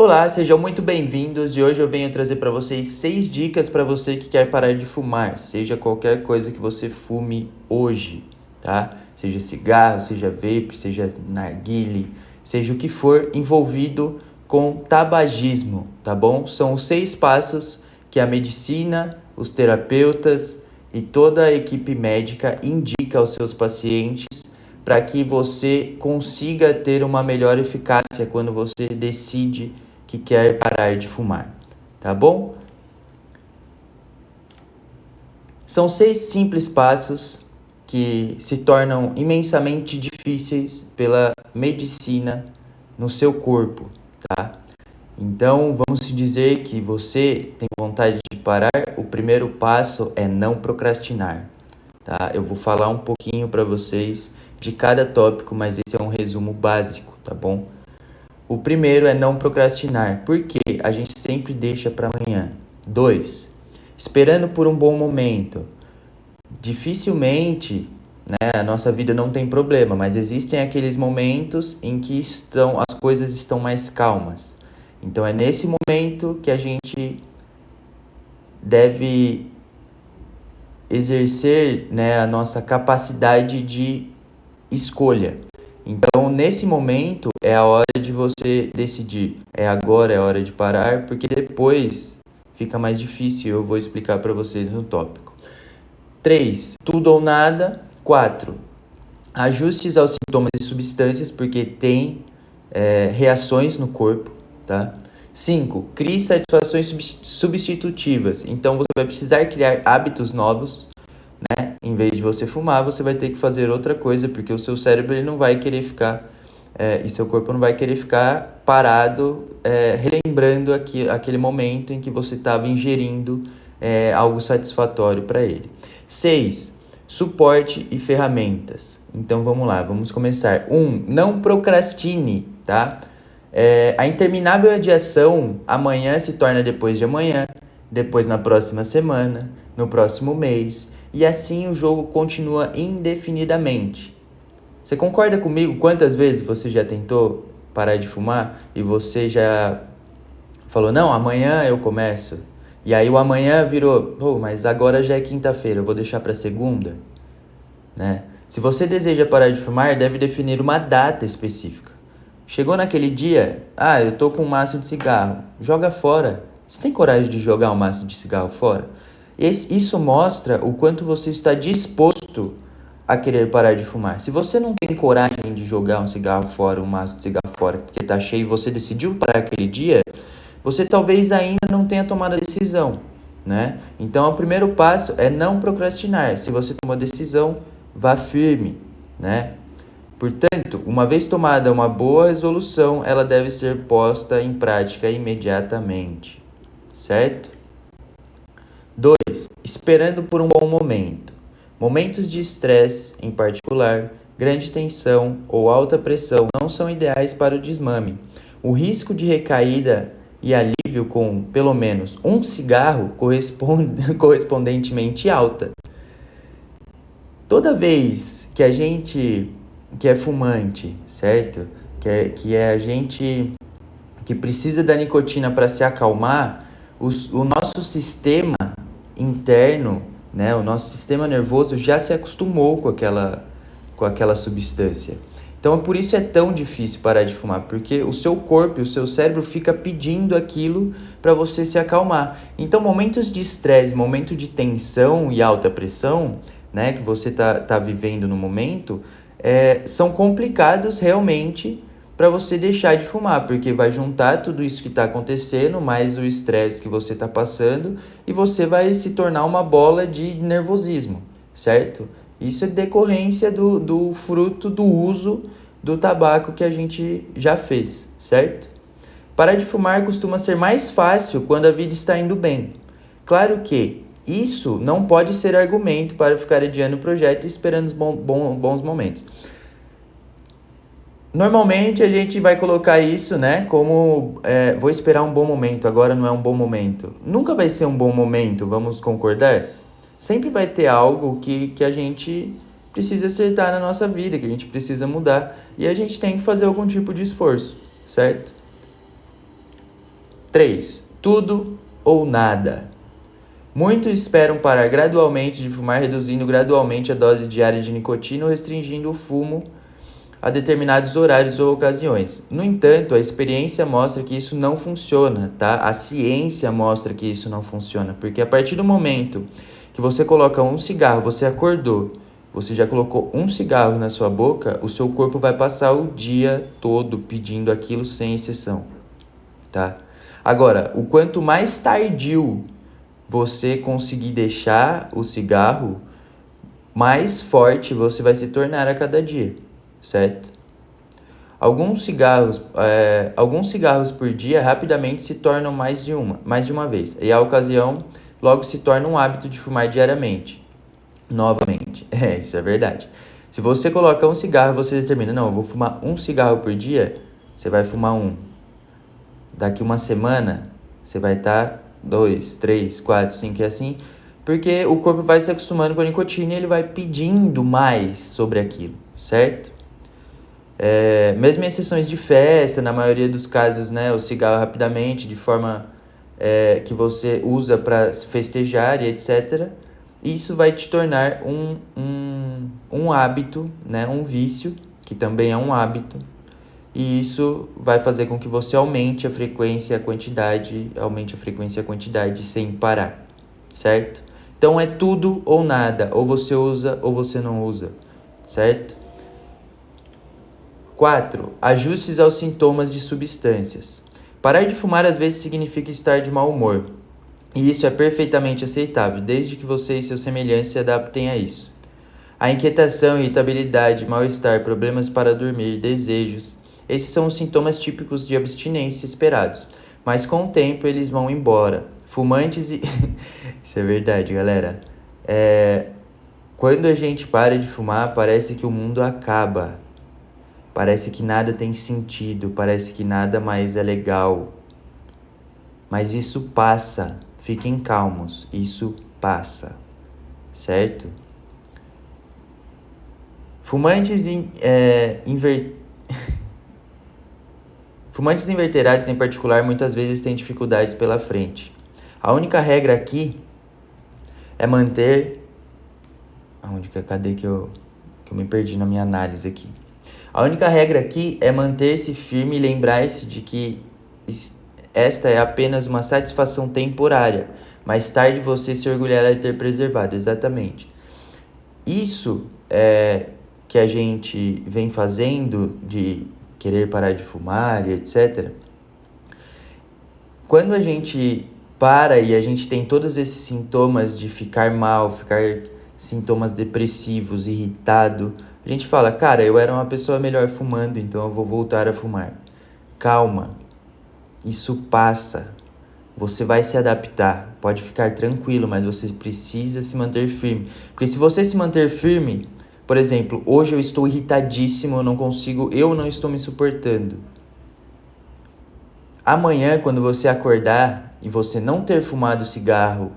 Olá, sejam muito bem-vindos e hoje eu venho trazer para vocês 6 dicas para você que quer parar de fumar, seja qualquer coisa que você fume hoje, tá? Seja cigarro, seja vape, seja narguile, seja o que for envolvido com tabagismo, tá bom? São os 6 passos que a medicina, os terapeutas e toda a equipe médica indica aos seus pacientes para que você consiga ter uma melhor eficácia quando você decide que quer parar de fumar, tá bom? São 6 simples passos que se tornam imensamente difíceis pela medicina no seu corpo, tá? Então, vamos dizer que você tem vontade de parar, o primeiro passo é não procrastinar, tá? Eu vou falar um pouquinho para vocês de cada tópico, mas esse é um resumo básico, tá bom? O primeiro é não procrastinar, porque a gente sempre deixa para amanhã. 2. Esperando por um bom momento. Dificilmente, a nossa vida não tem problema, mas existem aqueles momentos em que as coisas estão mais calmas. Então é nesse momento que a gente deve exercer, a nossa capacidade de escolha. Então, nesse momento, é a hora de você decidir. É agora, é a hora de parar, porque depois fica mais difícil. Eu vou explicar para vocês no tópico. 3. Tudo ou nada. 4. Ajustes aos sintomas e substâncias, porque tem reações no corpo, tá? 5. Crie satisfações substitutivas. Então, você vai precisar criar hábitos novos. Em vez de você fumar, você vai ter que fazer outra coisa, porque o seu cérebro ele não vai querer ficar, e seu corpo não vai querer ficar parado, relembrando aquele momento em que você estava ingerindo algo satisfatório para ele. 6. Suporte e ferramentas. Então vamos lá, vamos começar. 1. Não procrastine, tá? A interminável adiação amanhã se torna depois de amanhã, depois na próxima semana, no próximo mês. E assim o jogo continua indefinidamente. Você concorda comigo? Quantas vezes você já tentou parar de fumar e você já falou, não, amanhã eu começo. E aí o amanhã virou, mas agora já é quinta-feira, eu vou deixar para segunda, né? Se você deseja parar de fumar, deve definir uma data específica. Chegou naquele dia, eu tô com um maço de cigarro, joga fora. Você tem coragem de jogar um maço de cigarro fora? Isso mostra o quanto você está disposto a querer parar de fumar. Se você não tem coragem de jogar um cigarro fora, um maço de cigarro fora, porque tá cheio e você decidiu parar aquele dia, você talvez ainda não tenha tomado a decisão, né? Então, o primeiro passo é não procrastinar. Se você tomou a decisão, vá firme, né? Portanto, uma vez tomada uma boa resolução, ela deve ser posta em prática imediatamente, certo? 2. Esperando por um bom momento. Momentos de estresse, em particular, grande tensão ou alta pressão não são ideais para o desmame. O risco de recaída e alívio com, pelo menos, um cigarro correspondentemente alta. Toda vez que a gente que é fumante, certo? Que é a gente que precisa da nicotina para se acalmar, o nosso sistema interno, o nosso sistema nervoso já se acostumou com aquela substância. Então, por isso é tão difícil parar de fumar, porque o seu corpo e o seu cérebro fica pedindo aquilo para você se acalmar. Então, momentos de estresse, momento de tensão e alta pressão, que você tá vivendo no momento, são complicados realmente para você deixar de fumar, porque vai juntar tudo isso que está acontecendo, mais o estresse que você está passando, e você vai se tornar uma bola de nervosismo, certo? Isso é decorrência do fruto do uso do tabaco que a gente já fez, certo? Parar de fumar costuma ser mais fácil quando a vida está indo bem. Claro que isso não pode ser argumento para ficar adiando o projeto e esperando os bons momentos. Normalmente a gente vai colocar isso, como vou esperar um bom momento, agora não é um bom momento. Nunca vai ser um bom momento, vamos concordar? Sempre vai ter algo que a gente precisa acertar na nossa vida, que a gente precisa mudar. E a gente tem que fazer algum tipo de esforço, certo? 3. Tudo ou nada. Muitos esperam parar gradualmente de fumar, reduzindo gradualmente a dose diária de nicotina ou restringindo o fumo a determinados horários ou ocasiões. No entanto, a experiência mostra que isso não funciona, tá? A ciência mostra que isso não funciona, porque a partir do momento que você coloca um cigarro, você acordou, você já colocou um cigarro na sua boca, o seu corpo vai passar o dia todo pedindo aquilo sem exceção, tá? Agora, o quanto mais tardio você conseguir deixar o cigarro, mais forte você vai se tornar a cada dia, certo? Alguns cigarros por dia rapidamente se tornam mais de uma vez, e a ocasião logo se torna um hábito de fumar diariamente. Novamente, isso é verdade. Se você coloca um cigarro, você determina, não, eu vou fumar um cigarro por dia, você vai fumar um. Daqui uma semana, você vai estar 2, 3, 4, 5 e assim, porque o corpo vai se acostumando com a nicotina e ele vai pedindo mais sobre aquilo, certo? Mesmo em exceções de festa, na maioria dos casos, né, o cigarro rapidamente, de forma que você usa para festejar e etc., isso vai te tornar um hábito, né, um vício, que também é um hábito, e isso vai fazer com que você aumente a frequência e a quantidade sem parar, certo? Então é tudo ou nada, ou você usa ou você não usa, certo? 4. Ajustes aos sintomas de substâncias. Parar de fumar às vezes significa estar de mau humor, e isso é perfeitamente aceitável, desde que você e seus semelhantes se adaptem a isso. A inquietação, irritabilidade, mal-estar, problemas para dormir, desejos, esses são os sintomas típicos de abstinência esperados, mas com o tempo eles vão embora. Fumantes e... Isso é verdade, galera. Quando a gente para de fumar, parece que o mundo acaba. Parece que nada tem sentido, parece que nada mais é legal. Mas isso passa. Fiquem calmos, isso passa. Certo? Fumantes inveterados, em particular, muitas vezes têm dificuldades pela frente. A única regra aqui é manter... Cadê que eu me perdi na minha análise aqui? A única regra aqui é manter-se firme e lembrar-se de que esta é apenas uma satisfação temporária. Mais tarde você se orgulhará de ter preservado, exatamente. Isso que a gente vem fazendo de querer parar de fumar e etc. Quando a gente para e a gente tem todos esses sintomas de ficar mal, sintomas depressivos, irritado, a gente fala, cara, eu era uma pessoa melhor fumando, então eu vou voltar a fumar. Calma, isso passa, você vai se adaptar, pode ficar tranquilo, mas você precisa se manter firme. Porque se você se manter firme, por exemplo, hoje eu estou irritadíssimo, eu não estou me suportando. Amanhã, quando você acordar e você não ter fumado cigarro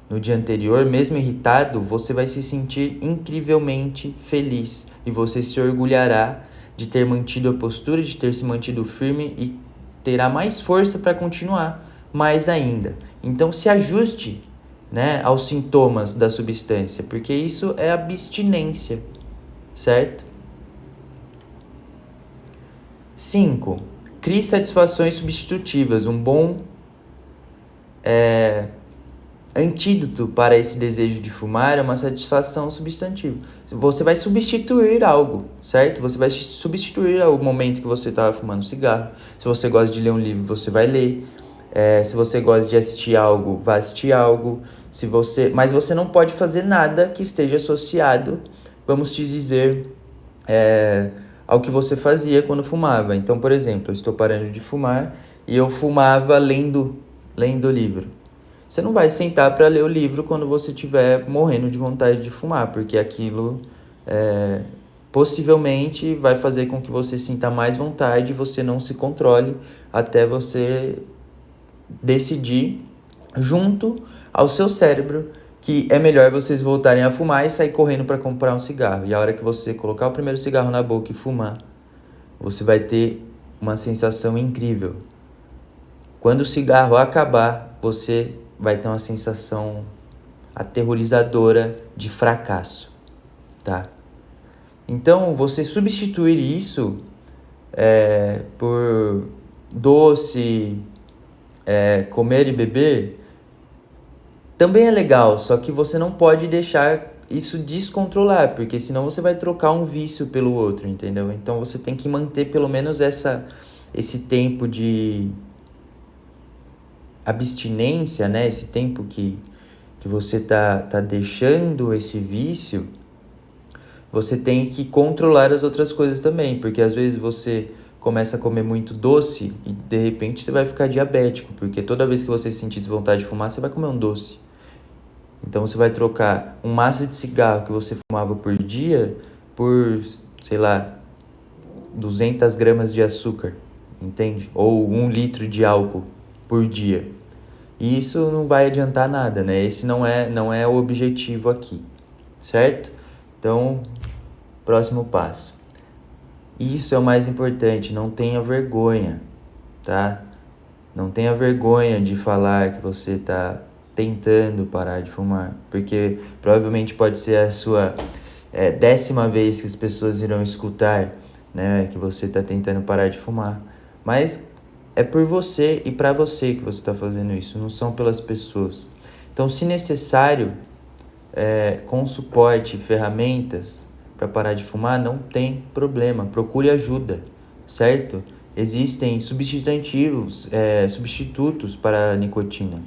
no dia anterior, mesmo irritado, você vai se sentir incrivelmente feliz e você se orgulhará de ter mantido a postura, de ter se mantido firme e terá mais força para continuar mais ainda. Então se ajuste, né, aos sintomas da substância, porque isso é abstinência, certo? 5. Crie satisfações substitutivas. Um bom antídoto para esse desejo de fumar é uma satisfação substantiva. Você vai substituir algo, certo? Você vai substituir o momento que você estava fumando cigarro. Se você gosta de ler um livro, você vai ler. Se você gosta de assistir algo, vai assistir algo. Mas você não pode fazer nada que esteja associado, vamos te dizer, ao que você fazia quando fumava. Então, por exemplo, eu estou parando de fumar e eu fumava lendo livro. Você não vai sentar para ler o livro quando você estiver morrendo de vontade de fumar, porque aquilo possivelmente vai fazer com que você sinta mais vontade e você não se controle até você decidir, junto ao seu cérebro, que é melhor vocês voltarem a fumar e sair correndo para comprar um cigarro. E a hora que você colocar o primeiro cigarro na boca e fumar, você vai ter uma sensação incrível. Quando o cigarro acabar, você vai ter uma sensação aterrorizadora de fracasso, tá? Então, você substituir isso por doce, comer e beber, também é legal, só que você não pode deixar isso descontrolar, porque senão você vai trocar um vício pelo outro, entendeu? Então você tem que manter pelo menos esse tempo de abstinência, né? Esse tempo que você tá deixando esse vício, você tem que controlar as outras coisas também, porque às vezes você começa a comer muito doce e de repente você vai ficar diabético, porque toda vez que você sentir vontade de fumar, você vai comer um doce. Então você vai trocar um maço de cigarro que você fumava por dia por, sei lá, 200 gramas de açúcar, entende? Ou 1 litro de álcool por dia. E isso não vai adiantar nada, né? Esse não é o objetivo aqui, certo? Então, próximo passo. Isso é o mais importante, não tenha vergonha, tá? Não tenha vergonha de falar que você tá tentando parar de fumar, porque provavelmente pode ser a sua 10ª vez que as pessoas irão escutar, né, que você tá tentando parar de fumar. Mas é por você e para você que você está fazendo isso, não são pelas pessoas. Então, se necessário, com suporte e ferramentas para parar de fumar, não tem problema, procure ajuda, certo? Existem substitutos para a nicotina,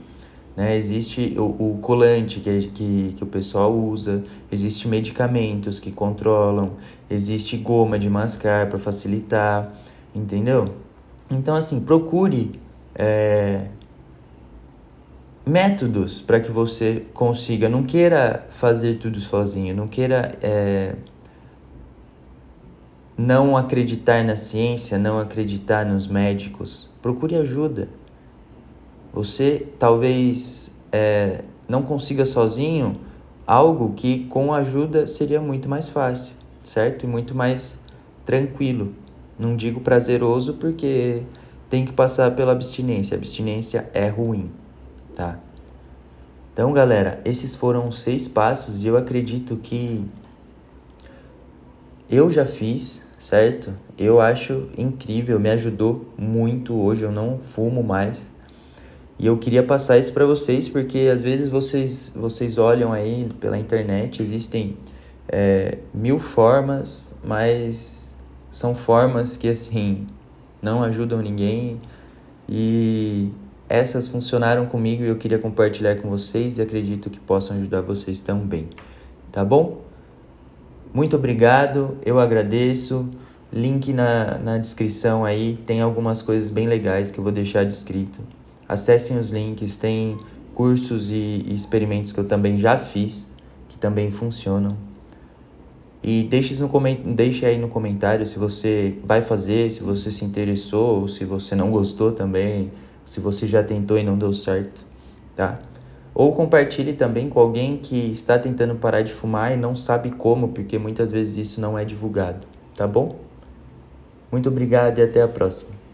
né? Existe o colante que o pessoal usa, existe medicamentos que controlam, existe goma de mascar para facilitar, entendeu? Então, assim, procure métodos para que você consiga. Não queira fazer tudo sozinho, não queira não acreditar na ciência, não acreditar nos médicos. Procure ajuda. Você talvez não consiga sozinho algo que com ajuda seria muito mais fácil, certo? E muito mais tranquilo. Não digo prazeroso porque tem que passar pela abstinência. A abstinência é ruim, tá? Então, galera, esses foram os 6 passos e eu acredito que eu já fiz, certo? Eu acho incrível, me ajudou muito hoje, eu não fumo mais. E eu queria passar isso para vocês porque às vezes vocês olham aí pela internet, existem 1000 formas, mas são formas que, assim, não ajudam ninguém. E essas funcionaram comigo e eu queria compartilhar com vocês e acredito que possam ajudar vocês também, tá bom? Muito obrigado, eu agradeço. Link na descrição aí, tem algumas coisas bem legais que eu vou deixar descrito. Acessem os links, tem cursos e experimentos que eu também já fiz, que também funcionam. E deixe aí no comentário se você vai fazer, se você se interessou, ou se você não gostou também, se você já tentou e não deu certo, tá? Ou compartilhe também com alguém que está tentando parar de fumar e não sabe como, porque muitas vezes isso não é divulgado, tá bom? Muito obrigado e até a próxima.